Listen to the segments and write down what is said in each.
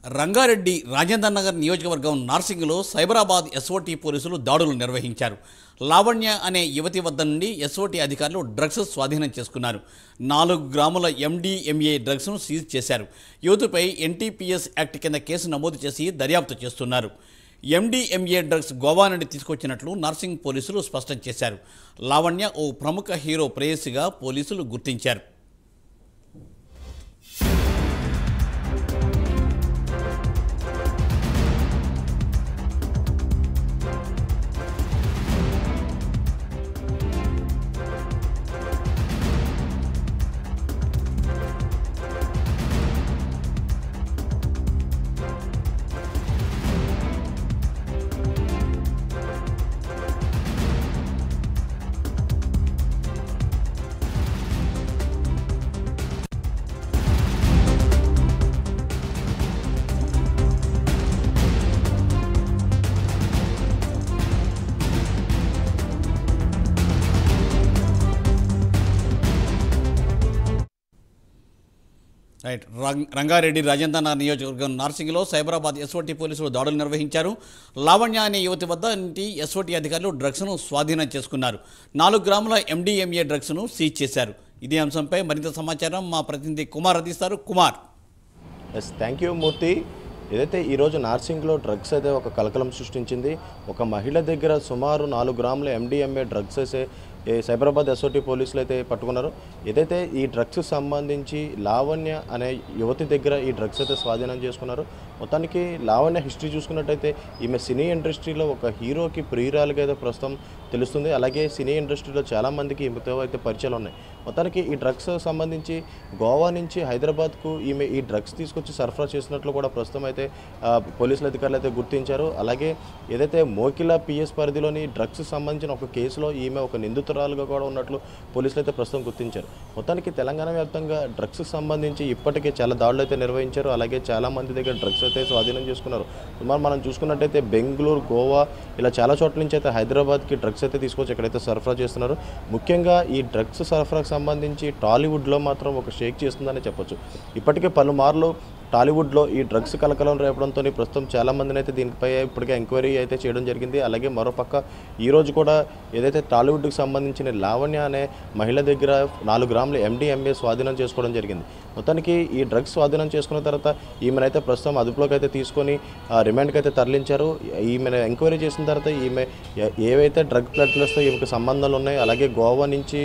రంగారెడ్డి రాజేంద్ర నగర్ నియోజకవర్గం నార్సింగ్లో సైబరాబాద్ ఎస్ఓటీ పోలీసులు దాడులు నిర్వహించారు. లావణ్య అనే యువతి వద్ద నుండి ఎస్ఓటీ అధికారులు డ్రగ్స్ స్వాధీనం చేసుకున్నారు. 4 గ్రాముల MDMA డ్రగ్స్ను సీజ్ చేశారు. యువతిపై NTPS యాక్ట్ కింద కేసు నమోదు చేసి దర్యాప్తు చేస్తున్నారు. MDMA డ్రగ్స్ గోవా నుండి తీసుకొచ్చినట్లు నార్సింగ్ పోలీసులు స్పష్టం చేశారు. లావణ్య ఓ ప్రముఖ హీరో ప్రేయసిగా పోలీసులు గుర్తించారు. రంగారెడ్డి రాజేంద్ర నగర్ నియోజకవర్గం నార్సింగ్లో సైబరాబాద్ ఎస్ఓటీ పోలీసులు దాడులు నిర్వహించారు. లావణ్య అనే యువతి వద్ద నుండి ఎస్ఓటీ అధికారులు డ్రగ్స్ను స్వాధీనం చేసుకున్నారు. 4 గ్రాముల MDMA డ్రగ్స్ను సీజ్ చేశారు. ఇదే అంశంపై మరింత సమాచారం మా ప్రతినిధి కుమార్ అందిస్తారు. కుమార్. థ్యాంక్ యూ మూర్తి. ఏదైతే ఈరోజు నార్సింగ్లో డ్రగ్స్ అయితే ఒక కలకలం సృష్టించింది. ఒక మహిళ దగ్గర సుమారు 4 గ్రాముల MDMA డ్రగ్స్ అయితే సైబరాబాద్ ఎస్ఓటీ పోలీసులు అయితే పట్టుకున్నారు. ఏదైతే ఈ డ్రగ్స్ సంబంధించి లావణ్య అనే యువతి దగ్గర ఈ డ్రగ్స్ అయితే స్వాధీనం చేసుకున్నారు. మొత్తానికి లావణ్య హిస్టరీ చూసుకున్నట్టయితే ఈమె సినీ ఇండస్ట్రీలో ఒక హీరోకి ప్రియురాలుగా అయితే ప్రస్తుతం తెలుస్తుంది. అలాగే సినీ ఇండస్ట్రీలో చాలామందికి ఈమెతో అయితే పరిచయాలు ఉన్నాయి. మొత్తానికి ఈ డ్రగ్స్ సంబంధించి గోవా నుంచి హైదరాబాద్కు ఈమె ఈ డ్రగ్స్ తీసుకొచ్చి సరఫరా చేసినట్లు కూడా ప్రస్తుతం అయితే పోలీసుల అధికారులు అయితే గుర్తించారు. అలాగే ఏదైతే మోకిలా PS పరిధిలోని డ్రగ్స్ సంబంధించిన ఒక కేసులో ఈమె ఒక నిందితురాలుగా కూడా ఉన్నట్లు పోలీసులు అయితే ప్రస్తుతం గుర్తించారు. మొత్తానికి తెలంగాణ వ్యాప్తంగా డ్రగ్స్ సంబంధించి ఇప్పటికే చాలా దాడులు అయితే నిర్వహించారు. అలాగే చాలామంది దగ్గర డ్రగ్స్ అయితే స్వాధీనం చేసుకున్నారు. సుమారు మనం చూసుకున్నట్టయితే బెంగళూరు, గోవా ఇలా చాలా చోట్ల నుంచి అయితే హైదరాబాద్కి డ్రగ్స్ అయితే తీసుకొచ్చి ఎక్కడైతే సరఫరా చేస్తున్నారు. ముఖ్యంగా ఈ డ్రగ్స్ సరఫరాకు సంబంధించి టాలీవుడ్లో మాత్రం ఒక షేక్ చేస్తుందని చెప్పొచ్చు. ఇప్పటికే పలుమార్లు టాలీవుడ్లో ఈ డ్రగ్స్ కలకలం రేపడంతో ప్రస్తుతం చాలామందిని అయితే దీనిపై ఇప్పటికే ఎంక్వైరీ అయితే చేయడం జరిగింది. అలాగే మరోపక్క ఈరోజు కూడా ఏదైతే టాలీవుడ్కి సంబంధించిన లావణ్య అనే మహిళ దగ్గర 4 గ్రాముల MDMA స్వాధీనం చేసుకోవడం జరిగింది. మొత్తానికి ఈ డ్రగ్స్ స్వాధీనం చేసుకున్న తర్వాత ఈమెనైతే ప్రస్తుతం అదుపులోకి అయితే తీసుకొని రిమాండ్కి అయితే తరలించారు. ఈమెను ఎంక్వైరీ చేసిన తర్వాత ఈమె ఏవైతే డ్రగ్ ప్లట్లతో ఈమెకు సంబంధాలు ఉన్నాయో, అలాగే గోవా నుంచి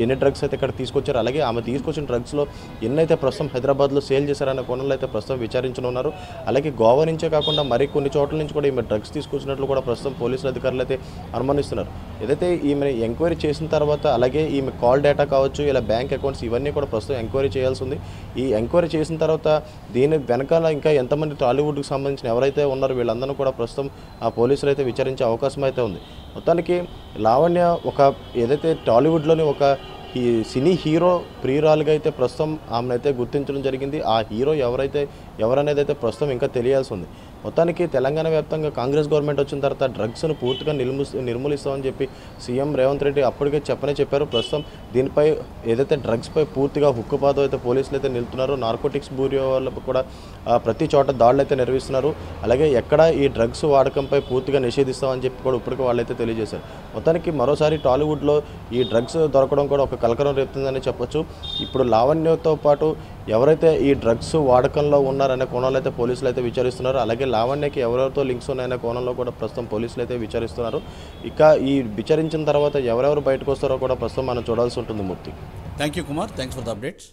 ఎన్ని డ్రగ్స్ అయితే ఇక్కడ తీసుకొచ్చారు, అలాగే ఆమె తీసుకొచ్చిన డ్రగ్స్లో ఎన్నైతే ప్రస్తుతం హైదరాబాద్లో సేల్ చేశారన్న కోణంలో అయితే ప్రస్తుతం విచారించనున్నారు. అలాగే గోవా నుంచే కాకుండా మరి కొన్ని చోట్ల నుంచి కూడా ఈమె డ్రగ్స్ తీసుకొచ్చినట్లు కూడా ప్రస్తుతం పోలీసుల అధికారులు అయితే అనుమానిస్తున్నారు. ఏదైతే ఈమె ఎంక్వైరీ చేసిన తర్వాత అలాగే ఈమె కాల్ డేటా కావచ్చు, ఇలా బ్యాంక్ అకౌంట్స్ ఇవన్నీ కూడా ప్రస్తుతం ఎంక్వైరీ చేయాల్సి ఉంది. ఈ ఎంక్వైరీ చేసిన తర్వాత దీని వెనకాల ఇంకా ఎంతమంది టాలీవుడ్కి సంబంధించిన ఎవరైతే ఉన్నారో వీళ్ళందరూ కూడా ప్రస్తుతం ఆ పోలీసులు అయితే విచారించే అవకాశం అయితే ఉంది. మొత్తానికి లావణ్య ఒక ఏదైతే టాలీవుడ్లోని ఒక ఈ సినీ హీరో ప్రియురాలుగా అయితే ప్రస్తుతం ఆమెనైతే గుర్తించడం జరిగింది. ఆ హీరో ఎవరనేది అయితే ప్రస్తుతం ఇంకా తెలియాల్సి ఉంది. మొత్తానికి తెలంగాణ వ్యాప్తంగా కాంగ్రెస్ గవర్నమెంట్ వచ్చిన తర్వాత డ్రగ్స్ను పూర్తిగా నిర్మూలిస్తామని చెప్పి సీఎం రేవంత్ రెడ్డి అప్పటికే చెప్పారు. ప్రస్తుతం దీనిపై ఏదైతే డ్రగ్స్పై పూర్తిగా హుక్కుపాతం అయితే పోలీసులు అయితే నిలుతున్నారు. నార్కోటిక్స్ బ్యూరో వాళ్ళకు కూడా ప్రతి చోట దాడులు అయితే నిర్వహిస్తున్నారు. అలాగే ఎక్కడ ఈ డ్రగ్స్ వాడకంపై పూర్తిగా నిషేధిస్తామని చెప్పి కూడా ఇప్పటికే వాళ్ళైతే తెలియజేశారు. మొత్తానికి మరోసారి టాలీవుడ్లో ఈ డ్రగ్స్ దొరకడం కూడా ఒక కలకలం రేపుతుందని చెప్పొచ్చు. ఇప్పుడు లావణ్యతో పాటు ఎవరైతే ఈ డ్రగ్స్ వాడకంలో ఉన్నారనే కోణంలో అయితే పోలీసులు అయితే విచారిస్తున్నారు. అలాగే లావణ్యకి ఎవరెవరితో లింక్స్ ఉన్నాయనే కోణంలో కూడా ప్రస్తుతం పోలీసులు అయితే విచారిస్తున్నారు. ఇక ఈ విచారించిన తర్వాత ఎవరెవరు బయటకు వస్తారో కూడా ప్రస్తుతం మనం చూడాల్సి ఉంటుంది. Murthy. Thank you Kumar. Thanks for the updates.